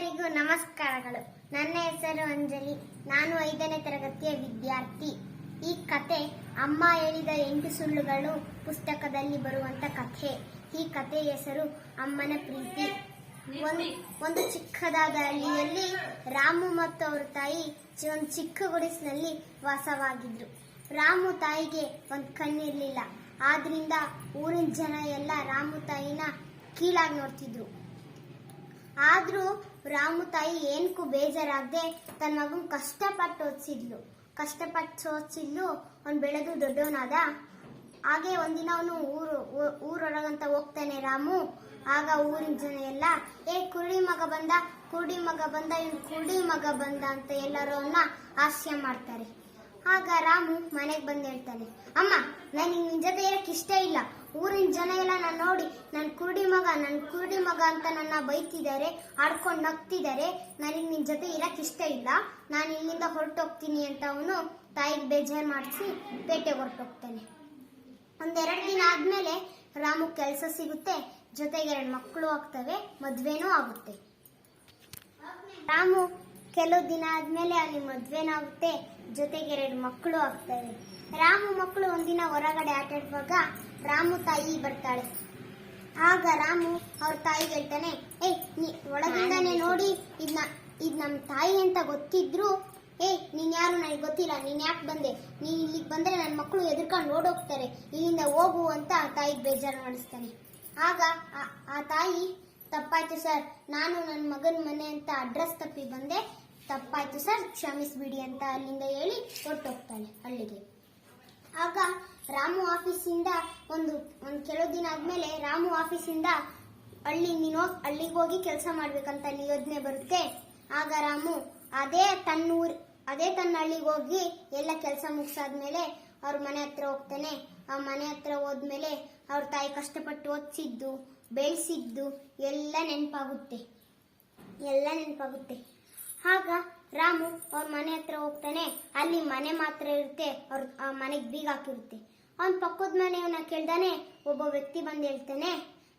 ಎಲ್ಲರಿಗೂ ನಮಸ್ಕಾರಗಳು. ನನ್ನ ಹೆಸರು ಅಂಜಲಿ. ನಾನು 5ನೇ ತರಗತಿಯ ವಿದ್ಯಾರ್ಥಿ. ಈ ಕತೆ ಅಮ್ಮ ಹೇಳಿದ 8 ಸುಳ್ಳುಗಳು ಪುಸ್ತಕದಲ್ಲಿ ಬರುವಂತ ಕಥೆ. ಈ ಕಥೆಯ ಹೆಸರು ಅಮ್ಮನ ಪ್ರೀತಿ. ಒಂದು ಚಿಕ್ಕದಾದ ಹಳ್ಳಿಯಲ್ಲಿ ರಾಮು ಮತ್ತು ಅವರ ತಾಯಿ ಒಂದು ಚಿಕ್ಕ ಗುಡಿಸಿನಲ್ಲಿ ವಾಸವಾಗಿದ್ರು. ರಾಮು ತಾಯಿಗೆ ಒಂದು ಕಣ್ಣಿರ್ಲಿಲ್ಲ. ಆದ್ರಿಂದ ಊರಿನ ಜನ ಎಲ್ಲ ರಾಮು ತಾಯಿನ ಕೀಳಾಗಿ ನೋಡ್ತಿದ್ರು. ಆದ್ರೂ ರಾಮು ತಾಯಿ ಏನಕ್ಕೂ ಬೇಜಾರಾಗದೆ ತನ್ನ ಮಗನ್ ಕಷ್ಟಪಟ್ಟು ಓದಿಸಿದ್ಲು. ಅವ್ನು ಬೆಳೆದು ದೊಡ್ಡವನಾದ. ಹಾಗೆ ಒಂದಿನ ಅವನು ಊರೊಳಗಂತ ಹೋಗ್ತಾನೆ ರಾಮು. ಆಗ ಊರಿನ ಜನ ಎಲ್ಲ ಕುರುಡಿ ಮಗ ಬಂದ, ಇವ್ನು ಕುರುಡಿ ಮಗ ಬಂದ ಅಂತ ಎಲ್ಲರೂ ಅವನ್ನ ಹಾಸ್ಯ ಮಾಡ್ತಾರೆ. ಆಗ ರಾಮು ಮನೆಗೆ ಬಂದು ಹೇಳ್ತಾನೆ, ಅಮ್ಮ ನನಗೆ ನಿನ್ ಜೊತೆ ಇರಕ್ ಇಷ್ಟ ಇಲ್ಲ. ಊರಿನ ಜನ ಎಲ್ಲ ನಾನು ನೋಡಿ ನನ್ ಕುರುಡಿ ಮಗ ಅಂತ ನನ್ನ ಬೈತಿದ್ದಾರೆ, ಆಡ್ಕೊಂಡು ನಗ್ತಿದ್ದಾರೆ. ನನಗೆ ನಿನ್ ಜೊತೆ ಇರಕ್ ಇಷ್ಟ ಇಲ್ಲ, ನಾನು ಇಲ್ಲಿಂದ ಹೊರಟೋಗ್ತೀನಿ ಅಂತ ಅವನು ತಾಯಿಗೆ ಬೇಜಾರು ಮಾಡಿಸಿ ಪೇಟೆಗೆ ಹೊರಟೋಗ್ತಾನೆ. 1-2 ದಿನ ಆದ್ಮೇಲೆ ರಾಮು ಕೆಲಸ ಸಿಗುತ್ತೆ, ಜೊತೆಗೆ 2 ಮಕ್ಕಳು ಆಗ್ತವೆ, ಮದ್ವೆನೂ ಆಗುತ್ತೆ. ರಾಮು ಕೆಲವು ದಿನ ಆದ್ಮೇಲೆ ಅಲ್ಲಿ ಮದ್ವೆನೂ ಆಗುತ್ತೆ, ಜೊತೆಗೆ 2 ಮಕ್ಕಳು ಆಗ್ತವೆ. ರಾಮು ಮಕ್ಕಳು ಒಂದಿನ ಹೊರಗಡೆ ಆಟ ಆಡುವಾಗ ರಾಮು ತಾಯಿ ಬರ್ತಾಳೆ. ಆಗ ರಾಮು ಅವ್ರ ತಾಯಿಗೆ ಹೇಳ್ತಾನೆ, ನೀ ಒಳಗಿಂದಾನೆ ನೋಡಿ ಇದ್ ನಮ್ ತಾಯಿ ಅಂತ ಗೊತ್ತಿದ್ರು, ನೀನ್ ಯಾರು ನನಗೆ ಗೊತ್ತಿಲ್ಲ, ನೀನ್ ಯಾಕೆ ಬಂದೆ, ನೀನ್ ಇಲ್ಲಿಗೆ ಬಂದ್ರೆ ನನ್ನ ಮಕ್ಕಳು ಎದುರ್ಕೊಂಡು ಓಡೋಗ್ತಾರೆ, ಇಲ್ಲಿಂದ ಹೋಗು ಅಂತ ತಾಯಿಗೆ ಬೇಜಾರು ಮಾಡಿಸ್ತಾನೆ. ಆಗ ಆ ತಾಯಿ, ತಪ್ಪಾಯ್ತು ಸರ್, ನಾನು ನನ್ನ ಮಗನ ಮನೆ ಅಂತ ಅಡ್ರೆಸ್ ತಪ್ಪಿ ಬಂದೆ, ತಪ್ಪಾಯ್ತು ಸರ್, ಕ್ಷಮಿಸ್ಬಿಡಿ ಅಂತ ಅಲ್ಲಿಂದ ಹೇಳಿ ಹೊರಟೋಗ್ತಾನೆ ಹಳ್ಳಿಗೆ. ಆಗ ರಾಮು ಆಫೀಸಿಂದ ಒಂದು ಕೆಲವು ದಿನ ಆದ್ಮೇಲೆ ರಾಮು ಆಫೀಸಿಂದ ಹಳ್ಳಿಗೆ ಹೋಗಿ ಕೆಲಸ ಮಾಡ್ಬೇಕಂತ ಯೋಜನೆ ಬರುತ್ತೆ. ಆಗ ರಾಮು ಅದೇ ತನ್ನ ಹಳ್ಳಿಗೆ ಹೋಗಿ ಎಲ್ಲ ಕೆಲಸ ಮುಗಿಸಾದ್ಮೇಲೆ ಅವ್ರ ಮನೆ ಹತ್ರ ಹೋಗ್ತಾನೆ. ಆ ಮನೆ ಹತ್ರ ಹೋದ್ಮೇಲೆ ಅವ್ರ ತಾಯಿ ಕಷ್ಟಪಟ್ಟು ಓದಿಸಿದ್ದು ಬೆಳೆಸಿದ್ದು ಎಲ್ಲ ನೆನಪಾಗುತ್ತೆ. ಆಗ ರಾಮು ಅವ್ರ ಮನೆ ಹತ್ರ ಹೋಗ್ತಾನೆ. ಅಲ್ಲಿ ಮನೆ ಮಾತ್ರ ಇರುತ್ತೆ, ಆ ಮನೆಗೆ ಬೀಗ ಹಾಕಿರುತ್ತೆ. ಅವನ್ ಪಕ್ಕದ ಮನೆಯವನ್ನ ಕೇಳ್ದಾನೆ. ಒಬ್ಬ ವ್ಯಕ್ತಿ ಬಂದು ಹೇಳ್ತಾನೆ,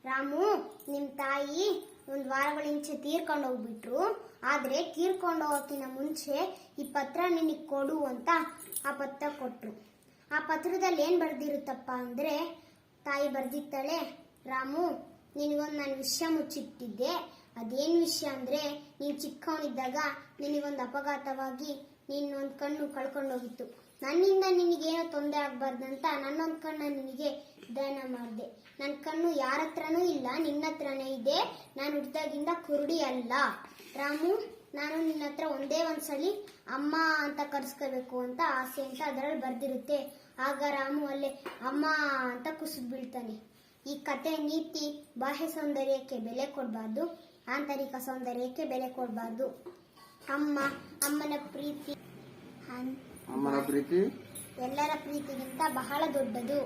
ರಾಮು ನಿಮ್ ತಾಯಿ 1 ವಾರಗಳಿಂಚೆ ತೀರ್ಕೊಂಡು ಹೋಗ್ಬಿಟ್ರು, ಆದ್ರೆ ತೀರ್ಕೊಂಡು ಹೋಗೋಕಿನ ಮುಂಚೆ ಈ ಪತ್ರ ನಿನಗೆ ಕೊಡು ಅಂತ ಆ ಪತ್ರ ಕೊಟ್ರು. ಆ ಪತ್ರದಲ್ಲಿ ಏನ್ ಬರ್ದಿರುತ್ತಪ್ಪ ಅಂದ್ರೆ, ತಾಯಿ ಬರ್ದಿತ್ತಾಳೆ, ರಾಮು ನಿನಗೊಂದು ನಾನು ವಿಷಯ ಮುಚ್ಚಿಟ್ಟಿದ್ದೆ. ಅದೇನ್ ವಿಷಯ ಅಂದ್ರೆ, ನೀನ್ ಚಿಕ್ಕವನಿದ್ದಾಗ ನಿನಗೊಂದು ಅಪಘಾತವಾಗಿ ನಿನ್ನೊಂದು ಕಣ್ಣು ಕಳ್ಕೊಂಡೋಗಿತ್ತು. ನನ್ನಿಂದ ನಿನಗೇನೋ ತೊಂದರೆ ಆಗ್ಬಾರ್ದಂತ ನನ್ನೊಂದು ಕಣ್ಣ ನಿನಗೆ ದಾನ ಮಾಡಿದೆ. ನನ್ನ ಕಣ್ಣು ಯಾರ ಹತ್ರನೂ ಇಲ್ಲ, ನಿನ್ನ ಹತ್ರನೇ ಇದೆ. ನಾನು ಹುಟ್ಟಿದಾಗಿಂದ ಕುರುಡಿ ಅಲ್ಲ. ರಾಮು, ನಾನು ನಿನ್ನ ಹತ್ರ ಒಂದೇ ಒಂದ್ಸಲಿ ಅಮ್ಮ ಅಂತ ಕರ್ಸ್ಕೋಬೇಕು ಅಂತ ಆಸೆ ಅಂತ ಅದರಲ್ಲಿ ಬರ್ದಿರುತ್ತೆ. ಆಗ ರಾಮು ಅಲ್ಲೇ ಅಮ್ಮ ಅಂತ ಕುಸಿದು ಬೀಳ್ತಾನೆ. ಈ ಕತೆ ನೀತಿ, ಬಾಹ್ಯ ಸೌಂದರ್ಯಕ್ಕೆ ಬೆಲೆ ಕೊಡಬಾರ್ದು, ಆಂತರಿಕ ಸೌಂದರ್ಯಕ್ಕೆ ಬೆಲೆ ಕೊಡಬಾರ್ದು. ಅಮ್ಮನ ಪ್ರೀತಿ ಎಲ್ಲರ ಪ್ರೀತಿಗಿಂತ ಬಹಳ ದೊಡ್ಡದು.